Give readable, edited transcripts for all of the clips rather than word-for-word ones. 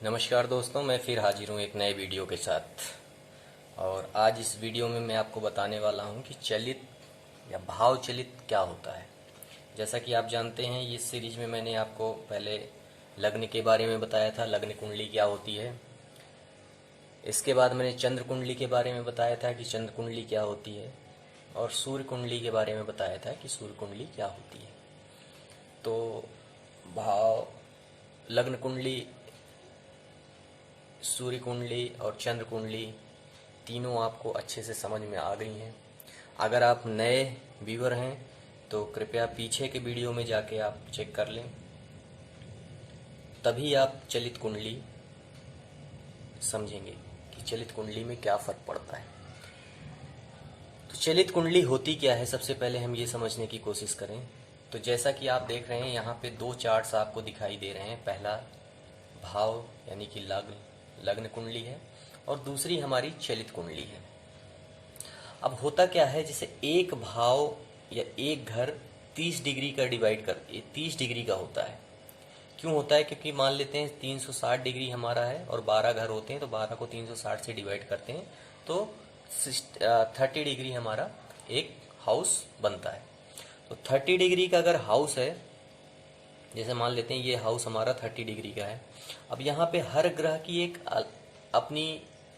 नमस्कार दोस्तों, मैं फिर हाजिर हूँ एक नए वीडियो के साथ। और आज इस वीडियो में मैं आपको बताने वाला हूँ कि चलित या भाव चलित क्या होता है। जैसा कि आप जानते हैं, इस सीरीज में मैंने आपको पहले लग्न के बारे में बताया था, लग्न कुंडली क्या होती है। इसके बाद मैंने चंद्र कुंडली के बारे में बताया था कि चंद्र कुंडली क्या होती है, और सूर्य कुंडली के बारे में बताया था कि सूर्य कुंडली क्या होती है। तो भाव, लग्न कुंडली, सूर्य कुंडली और चंद्र कुंडली तीनों आपको अच्छे से समझ में आ गई हैं। अगर आप नए व्यूअर हैं तो कृपया पीछे के वीडियो में जाके आप चेक कर लें, तभी आप चलित कुंडली समझेंगे कि चलित कुंडली में क्या फ़र्क पड़ता है। तो चलित कुंडली होती क्या है, सबसे पहले हम ये समझने की कोशिश करें। तो जैसा कि आप देख रहे हैं, यहाँ पे दो चार्ट्स आपको दिखाई दे रहे हैं। पहला भाव यानी कि लग्न कुंडली है, और दूसरी हमारी चलित कुंडली है। अब होता क्या है, जैसे एक भाव या एक घर 30 डिग्री का डिवाइड कर 30 डिग्री का होता है। क्यों होता है? क्योंकि मान लेते हैं 360 डिग्री हमारा है और 12 घर होते हैं, तो 12 को 360 से डिवाइड करते हैं तो 30 डिग्री हमारा एक हाउस बनता है। तो 30 डिग्री का अगर हाउस है, जैसे मान लेते हैं ये हाउस हमारा 30 डिग्री का है। अब यहाँ पे हर ग्रह की एक अपनी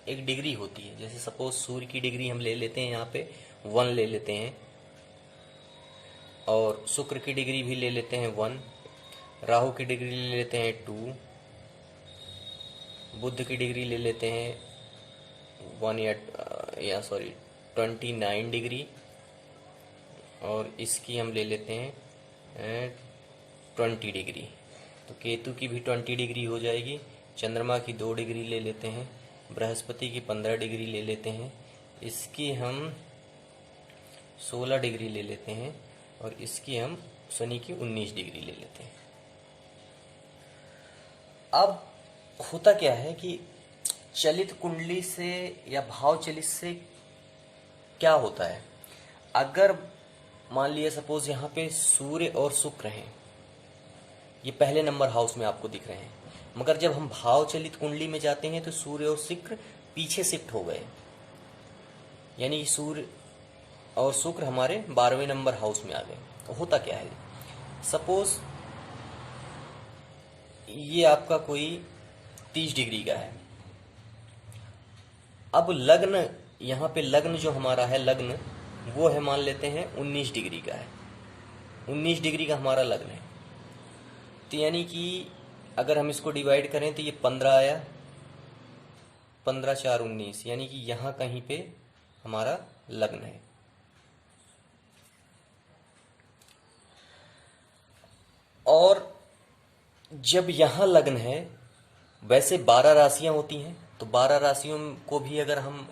एक डिग्री होती है। जैसे सपोज सूर्य की डिग्री हम ले लेते हैं, यहाँ पे 1 ले लेते हैं, और शुक्र की डिग्री भी ले लेते हैं 1, राहु की डिग्री ले लेते हैं 2, बुध की डिग्री ले लेते हैं 1 या सॉरी 29 डिग्री, और इसकी हम ले लेते हैं 20 डिग्री। तो केतु की भी 20 डिग्री हो जाएगी। चंद्रमा की 2 डिग्री ले लेते हैं, बृहस्पति की 15 डिग्री ले लेते हैं, इसकी हम 16 डिग्री ले लेते हैं, और इसकी हम शनि की 19 डिग्री ले लेते हैं। अब होता क्या है कि चलित कुंडली से या भाव चलित से क्या होता है, अगर मान लिया सपोज यहाँ पे सूर्य और शुक्र हैं, ये पहले नंबर हाउस में आपको दिख रहे हैं, मगर जब हम भाव चलित कुंडली में जाते हैं तो सूर्य और शुक्र पीछे शिफ्ट हो गए, यानी सूर्य और शुक्र हमारे 12वें नंबर हाउस में आ गए। तो होता क्या है, सपोज ये आपका कोई 30 डिग्री का है। अब लग्न, यहाँ पे लग्न जो हमारा है, लग्न वो है, मान लेते हैं 19 डिग्री का है, 19 डिग्री का हमारा लग्न है। तो यानी कि अगर हम इसको डिवाइड करें तो ये 15 आया, 15 4 19, यानी कि यहाँ कहीं पे हमारा लग्न है। और जब यहाँ लग्न है, वैसे 12 राशियां होती हैं, तो 12 राशियों को भी अगर हम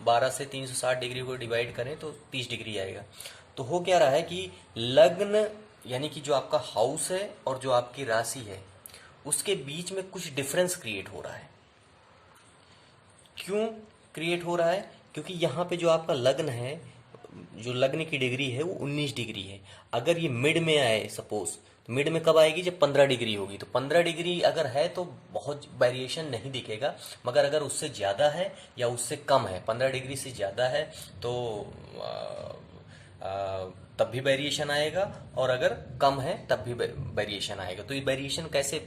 12 से 360 डिग्री को डिवाइड करें तो 30 डिग्री आएगा। तो हो क्या रहा है कि लग्न यानी कि जो आपका हाउस है और जो आपकी राशि है, उसके बीच में कुछ डिफरेंस क्रिएट हो रहा है। क्यों क्रिएट हो रहा है? क्योंकि यहाँ पे जो आपका लग्न है, जो लग्न की डिग्री है वो 19 डिग्री है। अगर ये मिड में आए सपोज, तो मिड में कब आएगी? जब 15 डिग्री होगी। तो 15 डिग्री अगर है तो बहुत वेरिएशन नहीं दिखेगा, मगर अगर उससे ज़्यादा है या उससे कम है, 15 डिग्री से ज़्यादा है तो तब भी वेरिएशन आएगा, और अगर कम है तब भी वेरिएशन आएगा। तो ये वेरिएशन कैसे,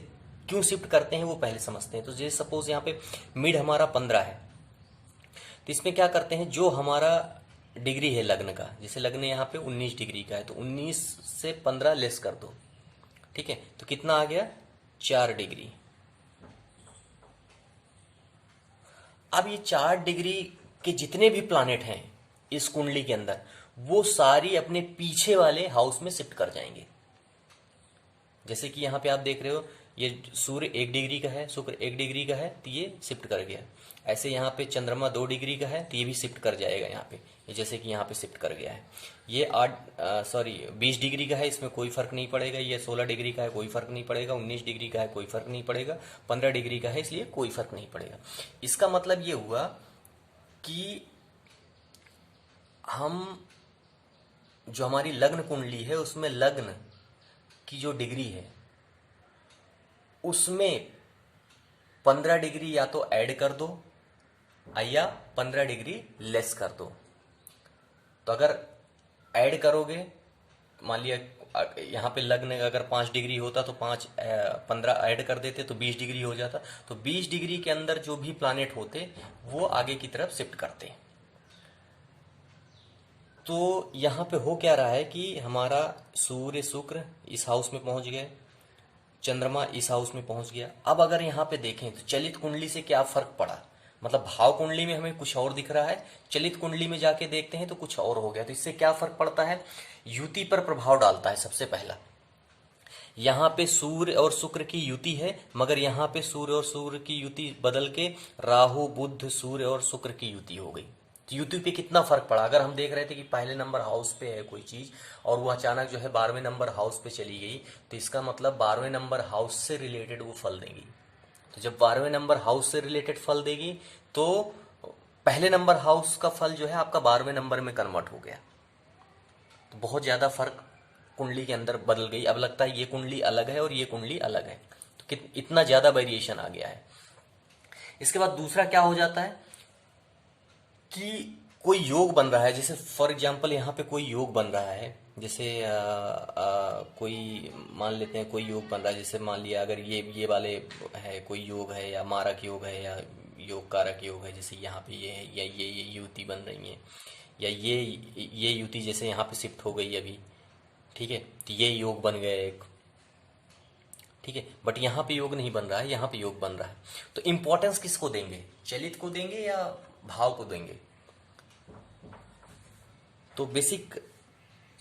क्यों शिफ्ट करते हैं वो पहले समझते हैं। तो जैसे सपोज यहाँ पे मिड हमारा 15 है, तो इसमें क्या करते हैं, जो हमारा डिग्री है लग्न का, जैसे लग्न यहाँ पे 19 डिग्री का है, तो 19 से 15 लेस कर दो, ठीक है, तो कितना आ गया? 4 डिग्री। अब ये 4 डिग्री के जितने भी प्लानेट हैं इस कुंडली के अंदर, वो सारी अपने पीछे वाले हाउस में शिफ्ट कर जाएंगे। जैसे कि यहाँ पे आप देख रहे हो, ये सूर्य 1 डिग्री का है, शुक्र 1 डिग्री का है, तो ये शिफ्ट कर गया। ऐसे यहाँ पे चंद्रमा 2 डिग्री का है, तो ये भी शिफ्ट कर जाएगा यहाँ पे, ये जैसे कि यहाँ पे शिफ्ट कर गया है। ये 20 डिग्री का है, इसमें कोई फर्क नहीं पड़ेगा। ये 16 डिग्री का है, कोई फर्क नहीं पड़ेगा। 19 डिग्री का है, कोई फर्क नहीं पड़ेगा। 15 डिग्री का है, इसलिए कोई फर्क नहीं पड़ेगा। इसका मतलब ये हुआ कि हम, जो हमारी लग्न कुंडली है उसमें लग्न की जो डिग्री है उसमें 15 डिग्री या तो ऐड कर दो या 15 डिग्री लेस कर दो। तो अगर ऐड करोगे, मान लिया यहाँ पे लग्न अगर 5 डिग्री होता तो 15 ऐड कर देते तो 20 डिग्री हो जाता। तो 20 डिग्री के अंदर जो भी प्लानेट होते वो आगे की तरफ शिफ्ट करते। तो यहाँ पे हो क्या रहा है कि हमारा सूर्य शुक्र इस हाउस में पहुंच गए, चंद्रमा इस हाउस में पहुंच गया। अब अगर यहाँ पे देखें तो चलित कुंडली से क्या फर्क पड़ा, मतलब भाव कुंडली में हमें कुछ और दिख रहा है, चलित कुंडली में जाके देखते हैं तो कुछ और हो गया। तो इससे क्या फर्क पड़ता है, युति पर प्रभाव डालता है। सबसे पहला यहाँ पे सूर्य और शुक्र की युति है, मगर यहाँ पे सूर्य और सूर्य की युति बदल के राहु बुध सूर्य और शुक्र की युति हो गई। तो युति पे कितना फर्क पड़ा। अगर हम देख रहे थे कि पहले नंबर हाउस पे है कोई चीज और वो अचानक जो है 12वें नंबर हाउस पे चली गई, तो इसका मतलब 12वें नंबर हाउस से रिलेटेड वो फल देगी। तो जब 12वें नंबर हाउस से रिलेटेड फल देगी तो पहले नंबर हाउस का फल जो है आपका 12वें नंबर में कन्वर्ट हो गया। तो बहुत ज्यादा फर्क कुंडली के अंदर बदल गई। अब लगता है ये कुंडली अलग है और ये कुंडली अलग है। तो इतना ज्यादा वेरिएशन आ गया है। इसके बाद दूसरा क्या हो जाता है कि कोई योग बन रहा है, जैसे फॉर एग्जांपल यहाँ पे कोई योग बन रहा है, जैसे कोई मान लेते हैं कोई योग बन रहा है, जैसे मान लिया अगर ये वाले है कोई योग है या मारक योग है या योग कारक योग है, जैसे यहाँ पे ये है या ये युति बन रही है या ये युति जैसे यहाँ पे शिफ्ट हो गई अभी, ठीक है, तो ये योग बन गया एक, ठीक है। बट यहाँ पे योग नहीं बन रहा है, यहाँ पे योग बन रहा है। तो इंपॉर्टेंस किसको देंगे, चलित को देंगे या भाव को देंगे। तो बेसिक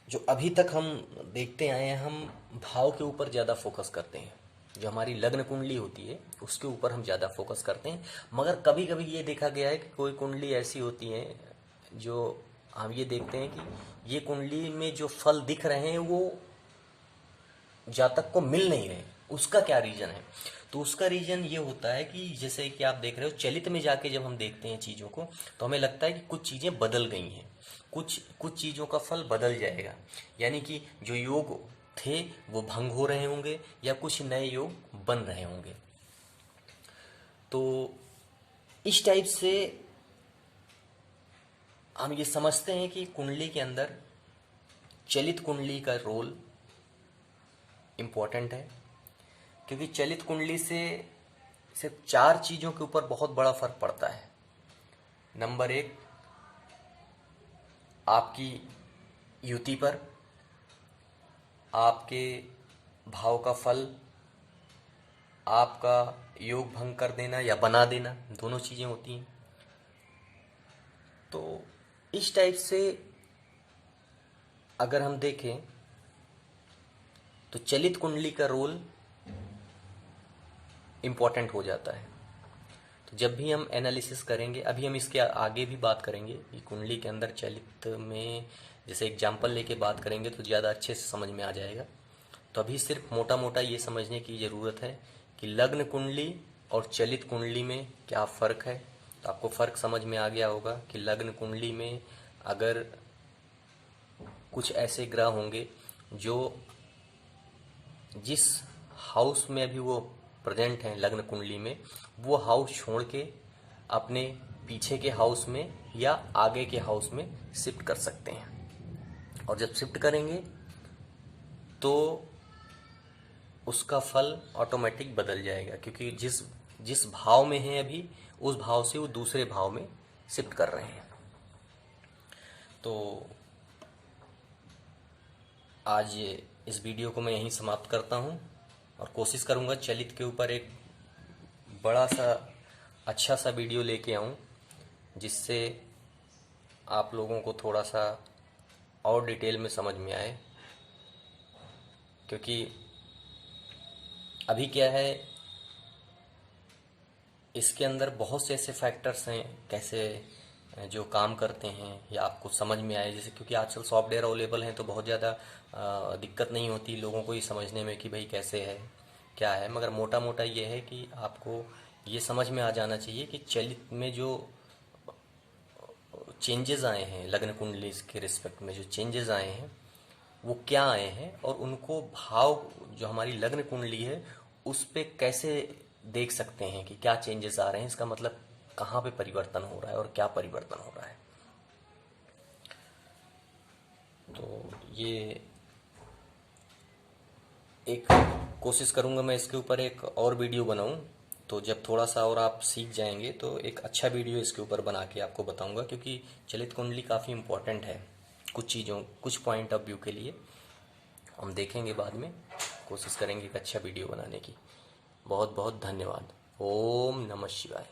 जो अभी तक हम देखते आए हैं, हम भाव के ऊपर ज़्यादा फोकस करते हैं। जो हमारी लग्न कुंडली होती है उसके ऊपर हम ज़्यादा फोकस करते हैं। मगर कभी कभी ये देखा गया है कि कोई कुंडली ऐसी होती है जो हम ये देखते हैं कि ये कुंडली में जो फल दिख रहे हैं वो जातक को मिल नहीं रहे। उसका क्या रीजन है, तो उसका रीजन ये होता है कि जैसे कि आप देख रहे हो चलित में जाके जब हम देखते हैं चीज़ों को तो हमें लगता है कि कुछ चीज़ें बदल गई हैं, कुछ चीज़ों का फल बदल जाएगा, यानी कि जो योग थे वो भंग हो रहे होंगे या कुछ नए योग बन रहे होंगे। तो इस टाइप से हम ये समझते हैं कि कुंडली के अंदर चलित कुंडली का रोल इम्पोर्टेंट है, क्योंकि चलित कुंडली से सिर्फ 4 चीज़ों के ऊपर बहुत बड़ा फर्क पड़ता है। नंबर 1 आपकी युति पर, आपके भाव का फल, आपका योग भंग कर देना या बना देना, दोनों चीज़ें होती हैं। तो इस टाइप से अगर हम देखें तो चलित कुंडली का रोल इम्पोर्टेंट हो जाता है। तो जब भी हम एनालिसिस करेंगे, अभी हम इसके आगे भी बात करेंगे कि कुंडली के अंदर चलित में जैसे एग्जाम्पल लेके बात करेंगे तो ज़्यादा अच्छे से समझ में आ जाएगा। तो अभी सिर्फ मोटा मोटा ये समझने की ज़रूरत है कि लग्न कुंडली और चलित कुंडली में क्या फ़र्क है। तो आपको फ़र्क समझ में आ गया होगा कि लग्न कुंडली में अगर कुछ ऐसे ग्रह होंगे जो जिस हाउस में अभी वो प्रेजेंट हैं लग्न कुंडली में, वो हाउस छोड़ के अपने पीछे के हाउस में या आगे के हाउस में शिफ्ट कर सकते हैं। और जब शिफ्ट करेंगे तो उसका फल ऑटोमेटिक बदल जाएगा, क्योंकि जिस भाव में है अभी उस भाव से वो दूसरे भाव में शिफ्ट कर रहे हैं। तो आज इस वीडियो को मैं यहीं समाप्त करता हूं और कोशिश करूंगा चलित के ऊपर एक बड़ा सा अच्छा सा वीडियो लेके आऊं, जिससे आप लोगों को थोड़ा सा और डिटेल में समझ में आए। क्योंकि अभी क्या है, इसके अंदर बहुत से ऐसे फैक्टर्स हैं कैसे जो काम करते हैं या आपको समझ में आए। जैसे क्योंकि आजकल सॉफ्टवेयर अवेलेबल हैं तो बहुत ज़्यादा दिक्कत नहीं होती लोगों को ये समझने में कि भाई कैसे है क्या है। मगर मोटा मोटा ये है कि आपको ये समझ में आ जाना चाहिए कि चलित में जो चेंजेस आए हैं, लग्न कुंडली के रिस्पेक्ट में जो चेंजेस आए हैं वो क्या आए हैं और उनको भाव जो हमारी लग्न कुंडली है उस पे कैसे देख सकते हैं कि क्या चेंजेस आ रहे हैं, इसका मतलब कहाँ पे परिवर्तन हो रहा है और क्या परिवर्तन हो रहा है। तो ये एक कोशिश करूँगा मैं इसके ऊपर एक और वीडियो बनाऊँ, तो जब थोड़ा सा और आप सीख जाएंगे तो एक अच्छा वीडियो इसके ऊपर बना के आपको बताऊँगा, क्योंकि चलित कुंडली काफ़ी इम्पोर्टेंट है कुछ चीज़ों, कुछ पॉइंट ऑफ व्यू के लिए। हम देखेंगे बाद में, कोशिश करेंगे एक अच्छा वीडियो बनाने की। बहुत बहुत धन्यवाद। ओम नमः शिवाय।